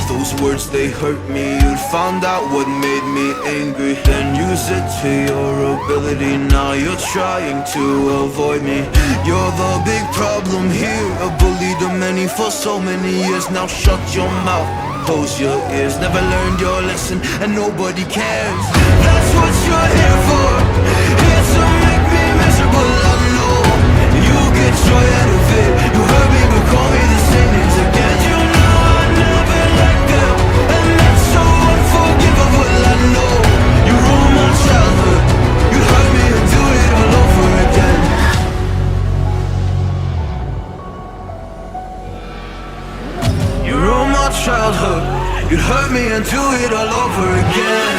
Those words, they hurt me. You'd found out what made me angry, then use it to your ability. Now you're trying to avoid me. You're the big problem here, a bully to many for so many years. Now shut your mouth, close your ears. Never learned your lesson and nobody cares. That's what you're here for, here to make me miserable. I know you get joy out of it. You hurt me but call me the same names again. You know I never let go, and that's so unforgivable. I know you ruined my childhood. You hurt me and do it all over again. You ruined my childhood. You'd hurt me and do it all over again.